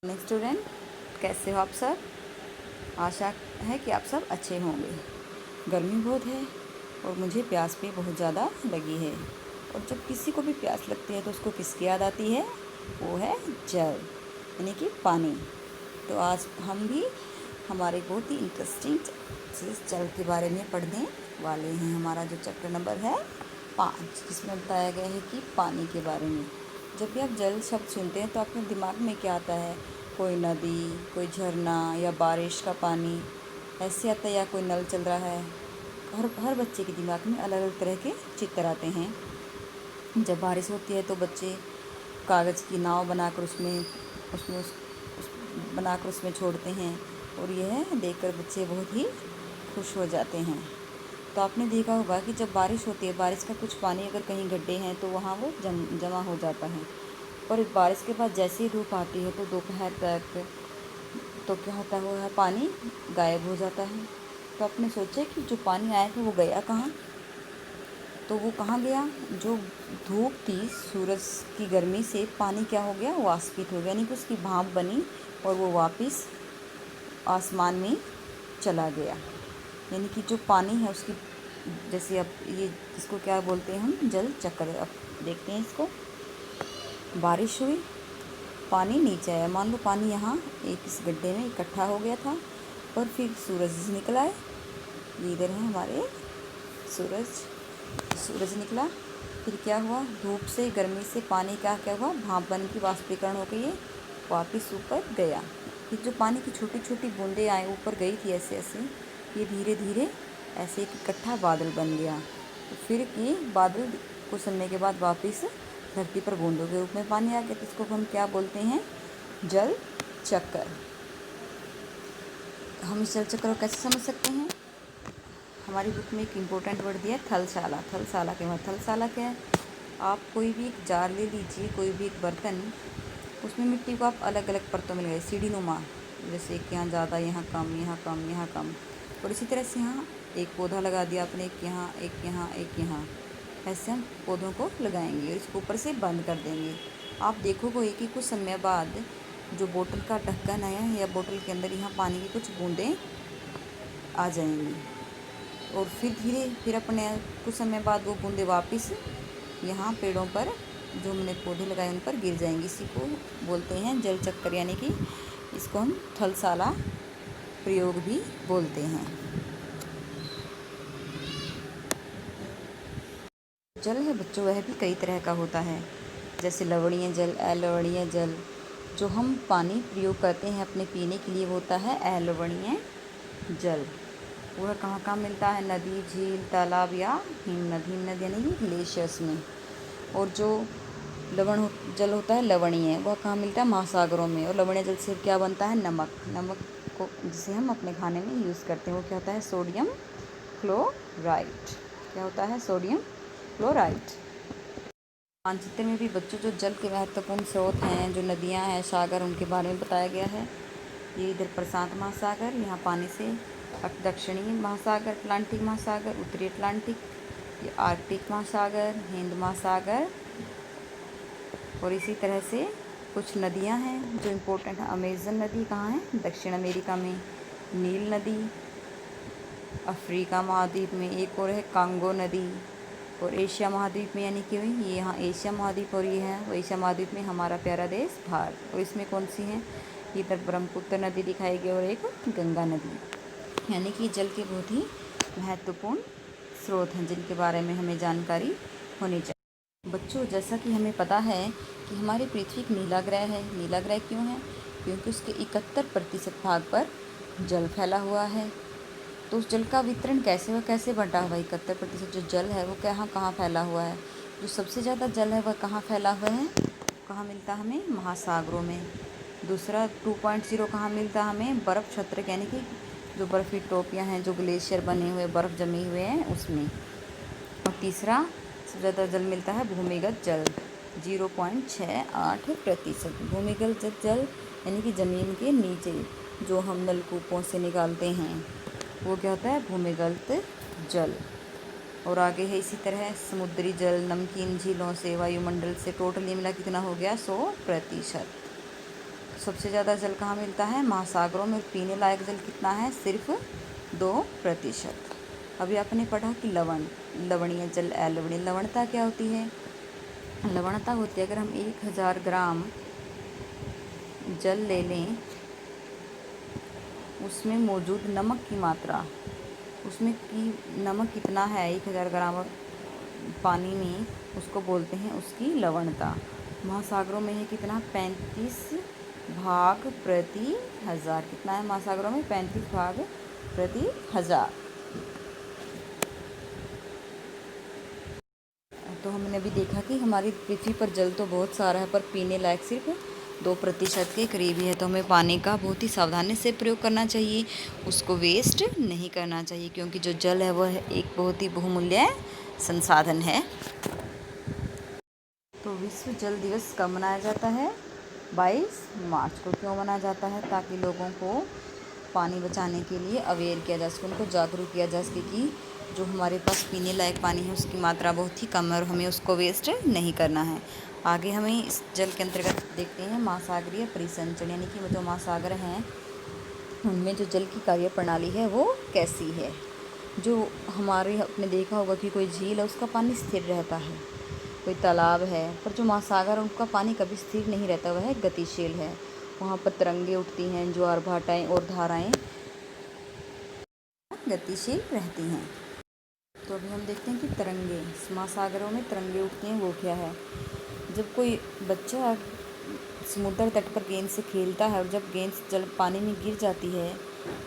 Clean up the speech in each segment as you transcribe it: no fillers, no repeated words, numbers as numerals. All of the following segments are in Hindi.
नेक्स्ट स्टूडेंट, कैसे हो आप सब। आशा है कि आप सब अच्छे होंगे। गर्मी बहुत है और मुझे प्यास भी बहुत ज़्यादा लगी है। और जब किसी को भी प्यास लगती है तो उसको किसकी याद आती है? वो है जल, यानी कि पानी। तो आज हम भी हमारे बहुत ही इंटरेस्टिंग चीज़ जल के बारे में पढ़ने वाले हैं। हमारा जो चैप्टर नंबर है 5, जिसमें बताया गया है कि पानी के बारे में। जब भी आप जल शब्द सुनते हैं तो आपके दिमाग में क्या आता है? कोई नदी, कोई झरना या बारिश का पानी ऐसे आता है, या कोई नल चल रहा है। हर बच्चे के दिमाग में अलग अलग तरह के चित्र आते हैं। जब बारिश होती है तो बच्चे कागज़ की नाव बनाकर बनाकर उसमें छोड़ते हैं, और यह देखकर बच्चे बहुत ही खुश हो जाते हैं। तो आपने देखा होगा कि जब बारिश होती है, बारिश का कुछ पानी अगर कहीं गड्ढे हैं तो वहाँ वो जमा हो जाता है। और बारिश के बाद जैसे ही धूप आती है तो दोपहर तक तो क्या होता है, वह पानी गायब हो जाता है। तो आपने सोचा कि जो पानी आया था वो गया कहाँ? तो वो कहाँ गया? जो धूप थी, सूरज की गर्मी से पानी क्या हो गया? वाष्पित हो गया, यानी कि उसकी भाप बनी और वो वापस आसमान में चला गया। यानी कि जो पानी है उसकी, जैसे अब ये इसको क्या बोलते हैं हम? जल चक्र। अब देखते हैं इसको। बारिश हुई, पानी नीचे आया। मान लो पानी यहाँ एक इस गड्ढे में इकट्ठा हो गया था, और फिर सूरज निकल आए। ये इधर है हमारे सूरज निकला। फिर क्या हुआ? धूप से, गर्मी से पानी का क्या हुआ? भाप बन की वाष्पीकरण हो गई, वापस ऊपर गया। फिर जो पानी की छोटी छोटी बूंदें आए ऊपर गई थी, ऐसे ऐसे ये धीरे धीरे ऐसे एक इकट्ठा बादल बन गया। तो फिर ये बादल कुछ समय के बाद वापस धरती पर बूंदों के रूप में पानी आ गया। तो इसको हम क्या बोलते हैं? जल चक्र। हम इस जल चक्र को कैसे समझ सकते हैं? हमारी बुक में एक इम्पोर्टेंट वर्ड दिया है, थलशाला। थलशाला के मतलब थलशाला क्या है? आप कोई भी एक जार ले लीजिए, कोई भी एक बर्तन, उसमें मिट्टी को आप अलग अलग परतों में लगाइए, सीढ़ी नुमा। जैसे एक यहाँ ज़्यादा, यहाँ कम, यहाँ कम, यहाँ कम। और इसी तरह से यहाँ एक पौधा लगा दिया आपने, एक यहाँ, एक यहाँ, एक यहाँ। ऐसे हम पौधों को लगाएंगे और इसको ऊपर से बंद कर देंगे। आप देखोगे कि कुछ समय बाद जो बोतल का ढक्कन है या बोतल के अंदर यहाँ पानी की कुछ बूंदें आ जाएंगी, और फिर अपने कुछ समय बाद वो बूंदें वापस यहाँ पेड़ों पर, जो हमने पौधे लगाए उन पर गिर जाएंगी। इसी को बोलते हैं जल चक्कर, यानी कि इसको हम थलशाला प्रयोग भी बोलते हैं। जल है बच्चों, वह भी कई तरह का होता है, जैसे लवणीय जल, अलवणीय जल। जो हम पानी प्रयोग करते हैं अपने पीने के लिए, वो होता है अलवणीय जल। वह कहाँ कहाँ मिलता है? नदी, झील, तालाब या हिमनद यानी कि ग्लेशियर्स में। और जो जल होता है लवणीय, वह कहाँ मिलता है? महासागरों में। और लवणीय जल से क्या बनता है? नमक को, जिसे हम अपने खाने में यूज़ करते हैं, वो क्या होता है? Sodium chloride. क्या होता है? Sodium chloride. मानचित्र में भी बच्चों जो जल के महत्वपूर्ण स्रोत हैं, जो नदियाँ हैं, सागर, उनके बारे में बताया गया है। ये इधर प्रशांत महासागर, यहाँ पानी से दक्षिणी महासागर, अटलांटिक महासागर, उत्तरी अटलांटिक, ये आर्कटिक महासागर, हिंद महासागर। और इसी तरह से कुछ नदियाँ हैं जो इम्पोर्टेंट हैं। अमेज़न नदी कहाँ है? दक्षिण अमेरिका में। नील नदी अफ्रीका महाद्वीप में। एक और है कांगो नदी। और एशिया महाद्वीप में, यानी कि ये यहाँ एशिया महाद्वीप, और ये है वो एशिया महाद्वीप में हमारा प्यारा देश भारत। और इसमें कौन सी हैं? इधर ब्रह्मपुत्र नदी दिखाई गई और एक गंगा नदी। यानी कि जल के बहुत ही महत्वपूर्ण स्रोत हैं, जिनके बारे में हमें जानकारी होनी चाहिए। बच्चों, जैसा कि हमें पता है कि हमारी पृथ्वी एक नीला ग्रह है। नीला ग्रह क्यों है? क्योंकि उसके 71% भाग पर जल फैला हुआ है। तो उस जल का वितरण कैसे बंटा हुआ है? 71% जो जल है वो कहाँ कहाँ फैला हुआ है? जो सबसे ज़्यादा जल है वह कहाँ फैला हुआ है? कहाँ मिलता हमें? महासागरों में। दूसरा 2.0 कहाँ मिलता हमें? बर्फ़ क्षेत्र, यानी कि जो बर्फ़ी टोपियाँ हैं, जो ग्लेशियर बने हुए, बर्फ़ जमे हुए हैं, उसमें। और तीसरा सबसे ज़्यादा जल मिलता है भूमिगत जल, 0.68%। भूमिगत जल यानी कि ज़मीन के नीचे जो हम नलकूपों से निकालते हैं, वो क्या होता है? भूमिगत जल। और आगे है इसी तरह समुद्री जल, नमकीन झीलों से, वायुमंडल से, टोटली मिला कितना हो गया? 100%। सबसे ज़्यादा जल कहाँ मिलता है? महासागरों में। पीने लायक जल कितना है? सिर्फ 2%। अभी आपने पढ़ा कि लवणीय जल, अलवणीय। लवणता क्या होती है? लवणता होती है, अगर हम 1000 ग्राम जल ले लें, उसमें मौजूद नमक की मात्रा, उसमें की नमक कितना है 1000 ग्राम पानी में, उसको बोलते हैं उसकी लवणता। महासागरों में है कितना? 35 भाग प्रति हज़ार। कितना है महासागरों में? 35 भाग प्रति हज़ार। तो हमने अभी देखा कि हमारी पृथ्वी पर जल तो बहुत सारा है, पर पीने लायक सिर्फ 2% के करीब ही है। तो हमें पानी का बहुत ही सावधानी से प्रयोग करना चाहिए, उसको वेस्ट नहीं करना चाहिए, क्योंकि जो जल है वह एक बहुत ही बहुमूल्य संसाधन है। तो विश्व जल दिवस कब मनाया जाता है? 22 मार्च को। क्यों मनाया जाता है? ताकि लोगों को पानी बचाने के लिए अवेयर किया जा सके, उनको जागरूक किया जा सके कि जो हमारे पास पीने लायक पानी है उसकी मात्रा बहुत ही कम है और हमें उसको वेस्ट नहीं करना है। आगे हमें इस जल के अंतर्गत देखते हैं महासागरीय परिसंचरण, यानी कि जो महासागर हैं उनमें जो जल की कार्य प्रणाली है वो कैसी है। जो हमारे आपने देखा होगा कि कोई झील है उसका पानी स्थिर रहता है, कोई तालाब है, पर जो महासागर उनका पानी कभी स्थिर नहीं रहता, वह गतिशील है। वहाँ पर तरंगे उठती हैं, ज्वार भाटाएँ और धाराएँ गतिशील रहती हैं। तो अभी हम देखते हैं कि तरंगे, महासागरों में तरंगे उठती हैं, वो क्या है? जब कोई बच्चा समुद्र तट पर गेंद से खेलता है और जब गेंद जल पानी में गिर जाती है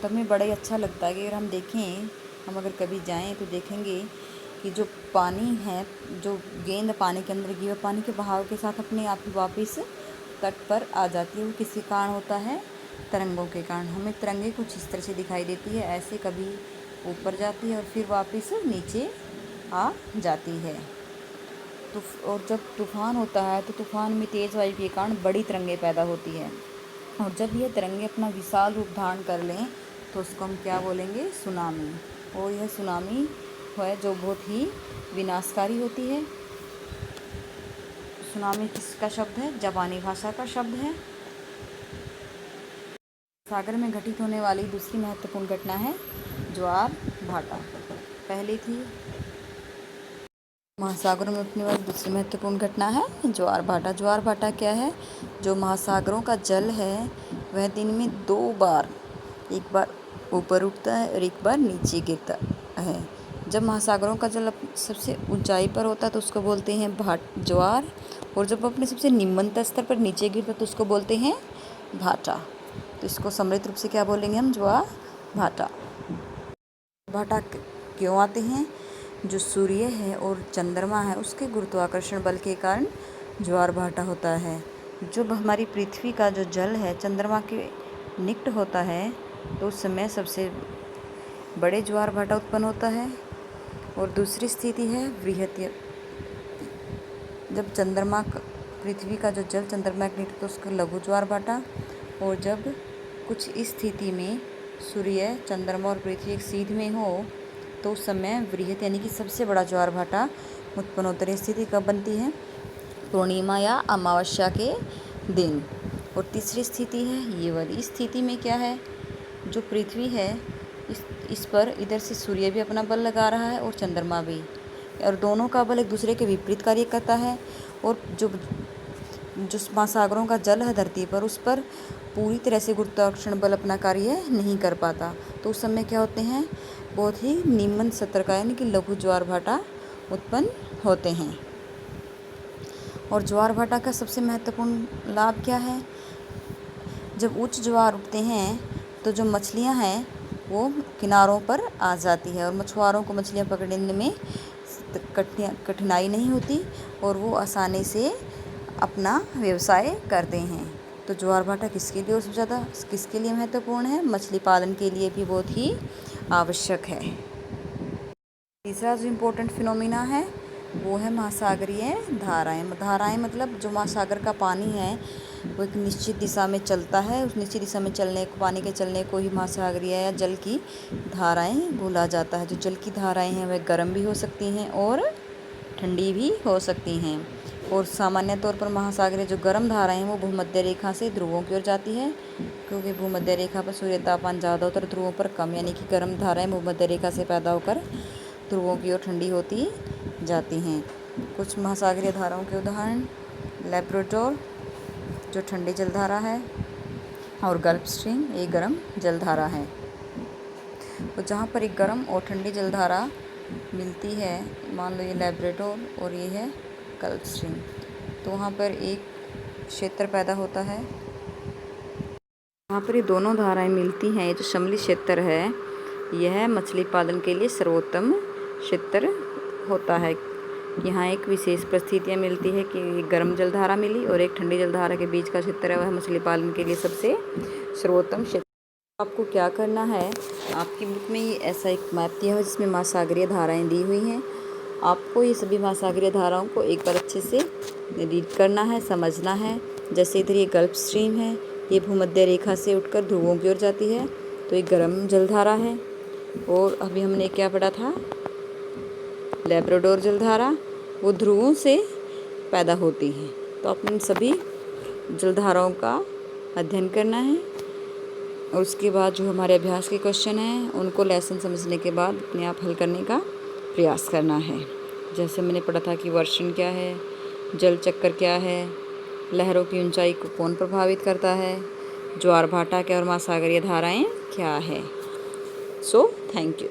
तो हमें बड़ा ही अच्छा लगता है कि अगर हम देखें, हम अगर कभी जाएं तो देखेंगे कि जो पानी है, जो गेंद पानी के अंदर गिरी, पानी के बहाव के साथ अपने आप ही वापस तट पर आ जाती है। वो किसी कारण होता है? तरंगों के कारण। हमें तरंगे कुछ इस तरह से दिखाई देती है, ऐसे कभी ऊपर जाती है और फिर वापस नीचे आ जाती है। और जब तूफ़ान होता है तो तूफ़ान में तेज़ वायु के कारण बड़ी तरंगे पैदा होती है, और जब ये तरंगे अपना विशाल रूप धारण कर लें तो उसको हम क्या बोलेंगे? सुनामी। और यह सुनामी है जो बहुत ही विनाशकारी होती है। सुनामी किसका शब्द है? जापानी भाषा का शब्द है। सागर में घटित होने वाली दूसरी महत्वपूर्ण घटना है ज्वार भाटा। पहली थी महासागरों में उठने वाली दूसरी महत्वपूर्ण घटना है ज्वार भाटा। ज्वार भाटा क्या है? जो महासागरों का जल है वह दिन में 2 बार, एक बार ऊपर उठता है और एक बार नीचे गिरता है। जब महासागरों का जल सबसे ऊंचाई पर होता है तो उसको बोलते हैं ज्वार, और जब अपने सबसे निम्नतम स्तर पर नीचे गिरता है तो उसको बोलते हैं भाटा। तो इसको सम्मिलित रूप से क्या बोलेंगे हम? ज्वार भाटा। भाटा क्यों आते हैं? जो सूर्य है और चंद्रमा है उसके गुरुत्वाकर्षण बल के कारण ज्वार भाटा होता है। जब हमारी पृथ्वी का जो जल है चंद्रमा के निकट होता है तो उस समय सबसे बड़े ज्वार भाटा उत्पन्न होता है। और दूसरी स्थिति है वृहतीय। जब चंद्रमा पृथ्वी का जो जल चंद्रमा के निकट तो उसका लघु ज्वार भाटा, और जब कुछ इस स्थिति में सूर्य, चंद्रमा और पृथ्वी एक सीध में हो तो उस समय वृहत यानी कि सबसे बड़ा ज्वार भाटा उत्पन्न होता है। स्थिति कब बनती है? पूर्णिमा या अमावस्या के दिन। और तीसरी स्थिति है ये वाली। इस स्थिति में क्या है? जो पृथ्वी है इस पर इधर से सूर्य भी अपना बल लगा रहा है और चंद्रमा भी, और दोनों का बल एक दूसरे के विपरीत कार्य करता है। और जो महासागरों का जल है धरती पर, उस पर पूरी तरह से गुरुत्वाकर्षण बल अपना कार्य नहीं कर पाता। तो उस समय क्या होते हैं? बहुत ही निम्न स्तर का यानी कि लघु ज्वार भाटा उत्पन्न होते हैं। और ज्वार भाटा का सबसे महत्वपूर्ण लाभ क्या है? जब उच्च ज्वार उठते हैं तो जो मछलियां हैं वो किनारों पर आ जाती है, और मछुआरों को मछलियां पकड़ने में कठिनाई नहीं होती और वो आसानी से अपना व्यवसाय करते हैं। तो ज्वार भाटा किसके लिए सबसे ज़्यादा किसके लिए महत्वपूर्ण है? मछली पालन के लिए भी बहुत ही आवश्यक है। तीसरा जो इम्पोर्टेंट फिनोमिना है वो है महासागरीय धाराएं। धाराएं मतलब जो महासागर का पानी है वो एक निश्चित दिशा में चलता है, उस निश्चित दिशा में पानी के चलने को ही महासागरीय या जल की धाराएं बोला जाता है। जो जल की धाराएं हैं वह गर्म भी हो सकती हैं और ठंडी भी हो सकती हैं। और सामान्य तौर पर महासागरीय जो गर्म धाराएं हैं वो भूमध्य रेखा से ध्रुवों की ओर जाती है, क्योंकि भूमध्य रेखा पर सूर्य तापमान ज़्यादा होता है, ध्रुवों पर कम, यानी कि गर्म धाराएं भूमध्य रेखा से पैदा होकर ध्रुवों की ओर ठंडी होती जाती हैं। कुछ महासागरीय धाराओं के उदाहरण लैब्राडोर जो ठंडी जलधारा है, और गल्फ स्ट्रीम एक गर्म जलधारा है। तो जहाँ पर एक गर्म और ठंडी जलधारा मिलती है, मान लो ये लैब्राडोर और ये है गल्फ स्ट्रीम, तो वहाँ पर एक क्षेत्र पैदा होता है। वहाँ पर ये दोनों धाराएं मिलती हैं, ये जो सम्मिलित क्षेत्र है यह मछली पालन के लिए सर्वोत्तम क्षेत्र होता है। यहाँ एक विशेष परिस्थितियाँ मिलती है कि गर्म जलधारा मिली और एक ठंडी जलधारा के बीच का क्षेत्र है वह मछली पालन के लिए सबसे सर्वोत्तम क्षेत्र। आपको क्या करना है, आपकी बुक में ये ऐसा एक मैप दिया है जिसमें महासागरीय धाराएं दी हुई हैं। आपको ये सभी महासागरीय धाराओं को एक बार अच्छे से रीड करना है, समझना है। जैसे इधर ये गल्फ स्ट्रीम है, ये भूमध्य रेखा से उठकर ध्रुवों की ओर जाती है, तो एक गर्म जलधारा है। और अभी हमने क्या पढ़ा था, लैब्राडोर जलधारा, वो ध्रुवों से पैदा होती है। तो अपने सभी जलधाराओं का अध्ययन करना है, और उसके बाद जो हमारे अभ्यास के क्वेश्चन हैं उनको लेसन समझने के बाद अपने आप हल करने का प्रयास करना है। जैसे मैंने पढ़ा था कि वर्षण क्या है, जल चक्कर क्या है, लहरों की ऊंचाई को कौन प्रभावित करता है, ज्वार भाटा क्या और महासागरीय धाराएं क्या है। So thank you.